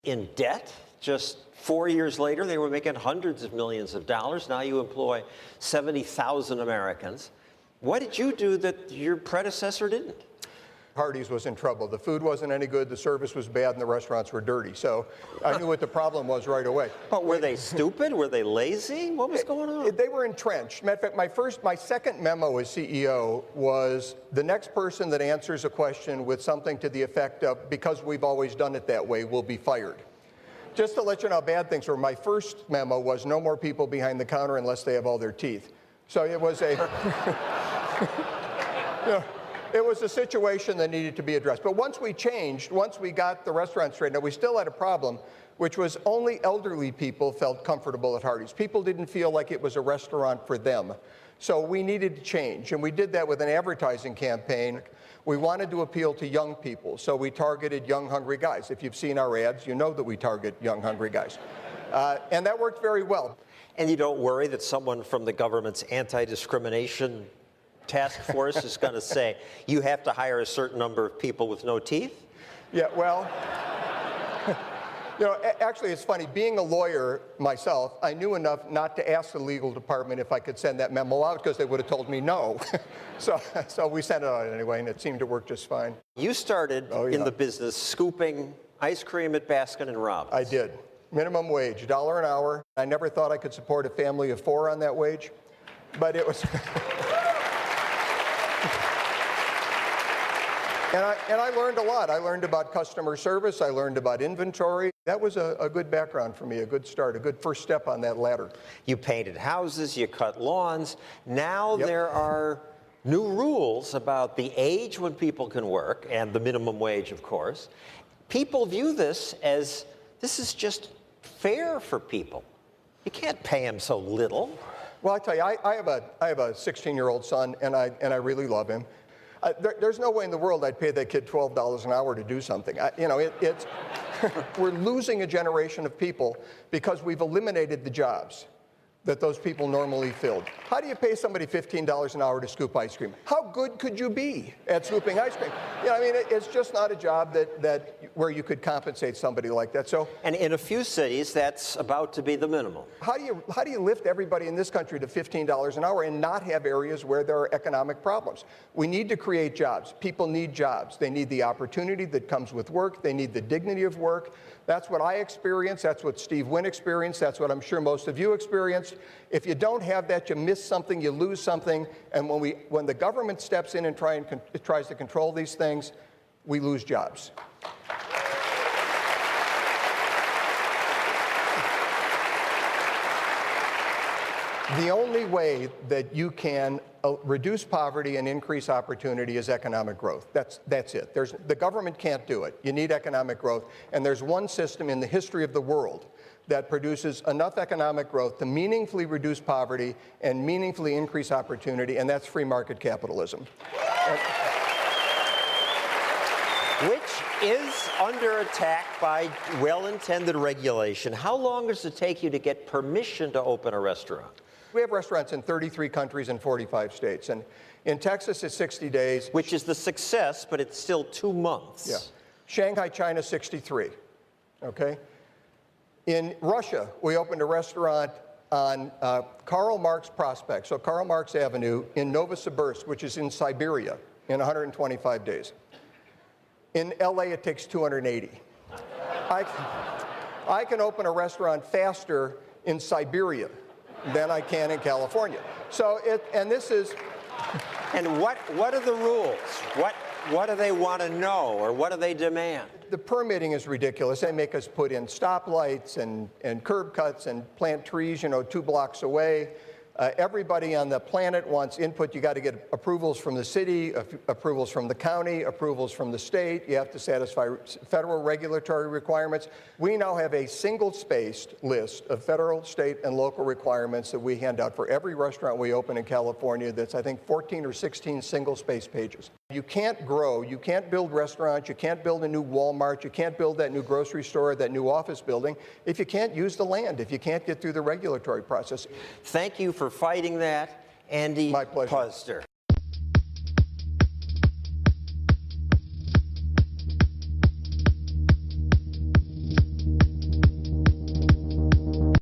in debt. Just 4 years later, they were making hundreds of millions of dollars. Now you employ 70,000 Americans. What did you do that your predecessor didn't? Hardee's was in trouble. The food wasn't any good, the service was bad, and the restaurants were dirty. So I knew what the problem was right away. But were they stupid? Were they lazy? What was going on? They were entrenched. Matter of fact, my second memo as CEO was the next person that answers a question with something to the effect of, because we've always done it that way, will be fired. Just to let you know how bad things were, my first memo was no more people behind the counter unless they have all their teeth. So it was a... It was a situation that needed to be addressed. But once we changed, once we got the restaurant straightened out, we still had a problem, which was only elderly people felt comfortable at Hardee's. People didn't feel like it was a restaurant for them. So we needed to change, and we did that with an advertising campaign. We wanted to appeal to young people, so we targeted young, hungry guys. If you've seen our ads, you know that we target young, hungry guys. And that worked very well. And you don't worry that someone from the government's anti-discrimination task force is going to say, you have to hire a certain number of people with no teeth? Yeah, well, actually it's funny, being a lawyer myself, I knew enough not to ask the legal department if I could send that memo out because they would have told me no. So we sent it out anyway, and it seemed to work just fine. You started in the business scooping ice cream at Baskin and Robbins. I did. Minimum wage, $1 an hour. I never thought I could support a family of 4 on that wage, but it was... And I learned a lot. I learned about customer service. I learned about inventory. That was a good background for me, a good start, a good first step on that ladder. You painted houses, you cut lawns. Now there are new rules about the age when people can work and the minimum wage, of course. People view this as, this is just fair for people. You can't pay them so little. Well, I tell you, I have a 16-year-old son, and I really love him. There's no way in the world I'd pay that kid $12 an hour to do something. We're losing a generation of people because we've eliminated the jobs that those people normally filled. How do you pay somebody $15 an hour to scoop ice cream? How good could you be at scooping ice cream? It's just not a job where you could compensate somebody like that. So, and in a few cities, that's about to be the minimum. How do you lift everybody in this country to $15 an hour and not have areas where there are economic problems? We need to create jobs. People need jobs. They need the opportunity that comes with work. They need the dignity of work. That's what I experienced. That's what Steve Wynn experienced. That's what I'm sure most of you experienced. If you don't have that, you miss something, you lose something. And when the government steps in and tries to control these things, we lose jobs. The only way that you can reduce poverty and increase opportunity is economic growth. That's it. The government can't do it. You need economic growth. And there's one system in the history of the world that produces enough economic growth to meaningfully reduce poverty and meaningfully increase opportunity, and that's free market capitalism. Which is under attack by well-intended regulation. How long does it take you to get permission to open a restaurant? We have restaurants in 33 countries and 45 states. And in Texas, it's 60 days. Which is the success, but it's still 2 months. Yeah. Shanghai, China, 63. Okay? In Russia, we opened a restaurant on Karl Marx Prospect, so Karl Marx Avenue in Novosibirsk, which is in Siberia, in 125 days. In LA, it takes 280. I can open a restaurant faster in Siberia than I can in California. So this is... And what are the rules? What do they want to know, or what do they demand? The permitting is ridiculous. They make us put in stoplights and curb cuts and plant trees, 2 blocks away. Everybody on the planet wants input. You got to get approvals from the city, approvals from the county, approvals from the state. You have to satisfy federal regulatory requirements. We now have a single-spaced list of federal, state, and local requirements that we hand out for every restaurant we open in California. That's, I think, 14 or 16 single-space pages. You can't grow, you can't build restaurants, you can't build a new Walmart, you can't build that new grocery store, that new office building, if you can't use the land, if you can't get through the regulatory process. Thank you for fighting that, Andy My pleasure. Puzder.